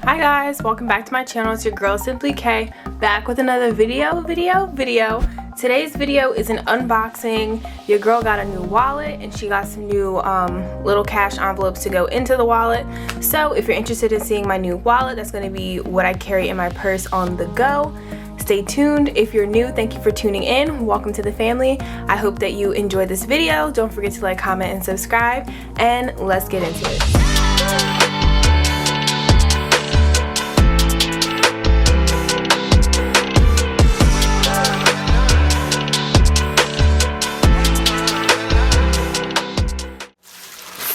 Hi guys, welcome back to my channel. It's your girl Simplykay, back with another video. Today's video is an unboxing. Your girl got a new wallet and she got some new little cash envelopes to go into the wallet. So if you're interested in seeing my new wallet, that's going to be what I carry in my purse on the go. Stay tuned. If you're new, thank you for tuning in. Welcome to the family. I hope that you enjoyed this video. Don't forget to like, comment, and subscribe, and let's get into it.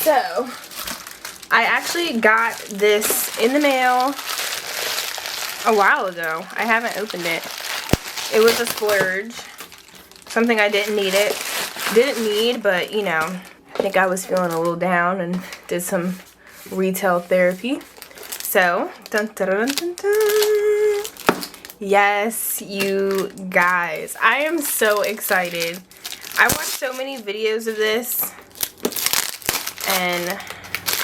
So, I actually got this in the mail a while ago. I haven't opened it. It was a splurge. Something I didn't need, but you know, I think I was feeling a little down and did some retail therapy. So, dun, dun, dun, dun, dun. Yes, you guys. I am so excited. I watched so many videos of this. And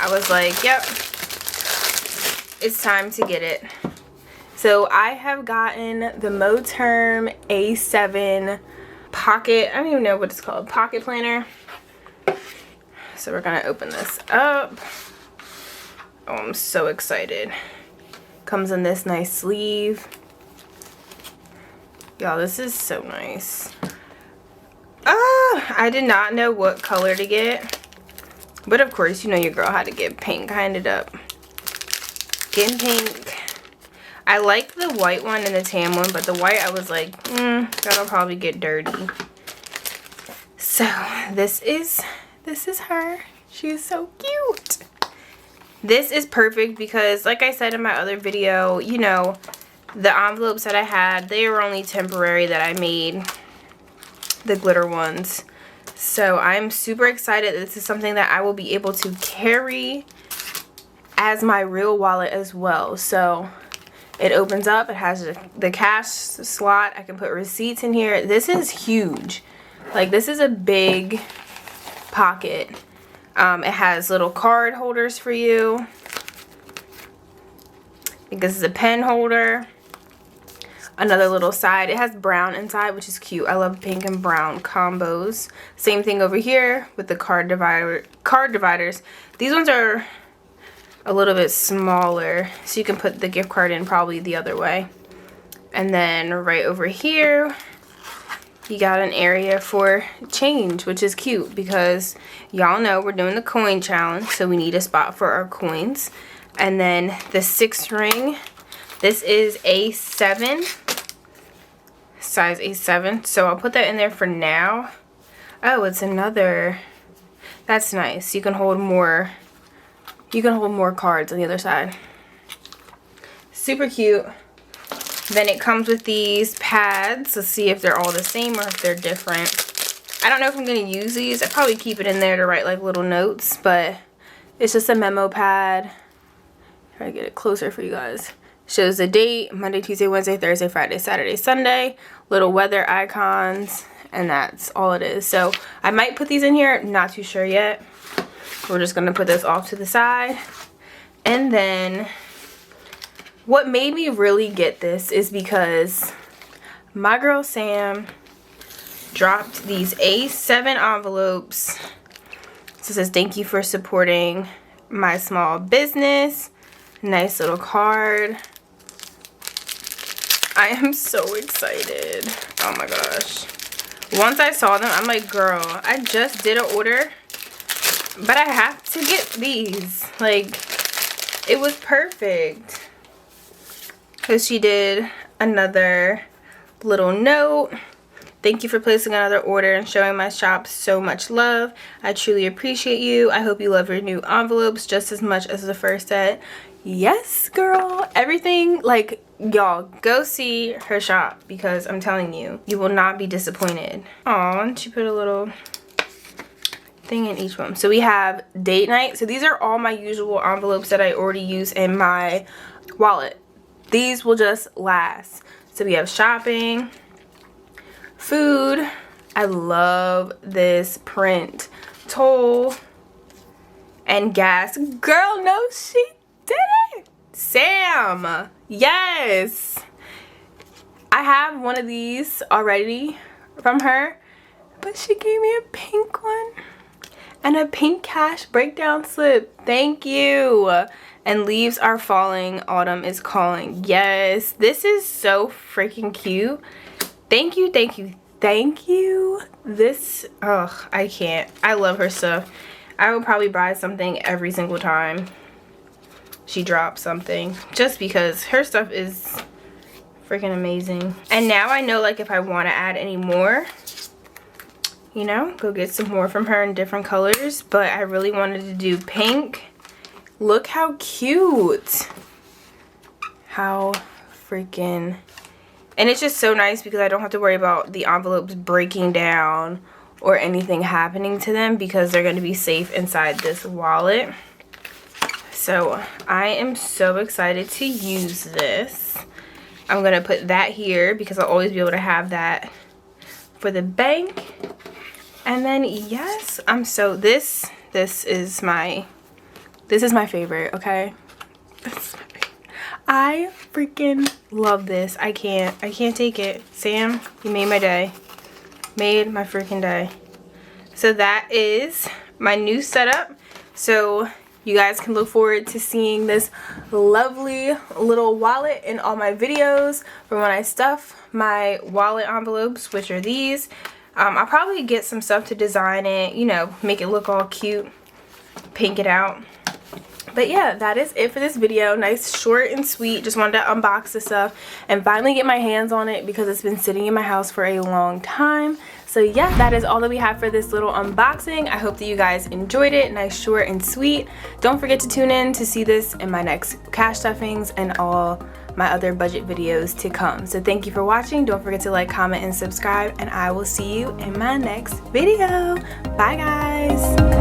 I was like, yep, it's time to get it. So I have gotten the Moterm A7 pocket, I don't even know what it's called, pocket planner. So we're gonna open this up. Oh, I'm so excited. Comes in this nice sleeve. Y'all, this is so nice. I did not know what color to get. But of course, you know your girl had to get pink. I ended up getting pink. I like the white one and the tan one, but the white I was like, that'll probably get dirty. So this is her. She's so cute. This is perfect because, like I said in my other video, you know, the envelopes that I had, they were only temporary that I made, the glitter ones. So I'm super excited. This is something that I will be able to carry as my real wallet as well. So it opens up. It has the cash slot. I can put receipts in here. This is huge. Like, this is a big pocket. It has little card holders for you. I think this is a pen holder. Another little side. It has brown inside, which is cute. I love pink and brown combos. Same thing over here with the card dividers. These ones are a little bit smaller, so you can put the gift card in probably the other way. And then right over here, you got an area for change, which is cute because y'all know we're doing the coin challenge, so we need a spot for our coins. And then the 6 ring. This is A7, size A7, so I'll put that in there for now. Oh, it's another, that's nice. You can hold more cards on the other side. Super cute. Then it comes with these pads. Let's see if they're all the same or if they're different. I don't know if I'm going to use these. I'd probably keep it in there to write like little notes, but it's just a memo pad. Try to get it closer for you guys. Shows the date, Monday, Tuesday, Wednesday, Thursday, Friday, Saturday, Sunday. Little weather icons, and that's all it is. So I might put these in here, not too sure yet. We're just gonna put this off to the side. And then what made me really get this is because my girl Sam dropped these A7 envelopes. So it says, thank you for supporting my small business. Nice little card. I am so excited. Oh my gosh. Once I saw them, I'm like, girl, I just did an order, but I have to get these. Like, it was perfect. Because she did another little note. Thank you for placing another order and showing my shop so much love. I truly appreciate you. I hope you love your new envelopes just as much as the first set. Yes, girl. Everything, like, y'all, go see her shop because I'm telling you, you will not be disappointed. Aw, and she put a little thing in each one. So we have date night. So these are all my usual envelopes that I already use in my wallet. These will just last. So we have shopping, food. I love this print. Toll and gas. Girl, no, she did it. Sam, Sam. Yes. I have one of these already from her, but she gave me a pink one and a pink cash breakdown slip. Thank you. And leaves are falling, autumn is calling. Yes, this is so freaking cute. Thank you, thank you, thank you. This, oh, I can't. I love her stuff. I will probably buy something every single time she drops something, just because her stuff is freaking amazing. And now I know, like, if I want to add any more, you know, go get some more from her in different colors. But I really wanted to do pink. Look how cute. How freaking, and it's just so nice because I don't have to worry about the envelopes breaking down or anything happening to them, because they're going to be safe inside this wallet. So I am so excited to use this. I'm going to put that here because I'll always be able to have that for the bank. And then, yes, I'm so, this is my favorite, okay? I freaking love this. I can't take it. Sam, you made my day. Made my freaking day. So that is my new setup. So you guys can look forward to seeing this lovely little wallet in all my videos from when I stuff my wallet envelopes, which are these. I'll probably get some stuff to design it, you know, make it look all cute, pink it out. But yeah, that is it for this video. Nice, short and sweet. Just wanted to unbox this stuff and finally get my hands on it because it's been sitting in my house for a long time. So yeah, that is all that we have for this little unboxing. I hope that you guys enjoyed it. Nice, short and sweet. Don't forget to tune in to see this in my next cash stuffings and all my other budget videos to come. So thank you for watching. Don't forget to like, comment, and subscribe, and I will see you in my next video. Bye guys.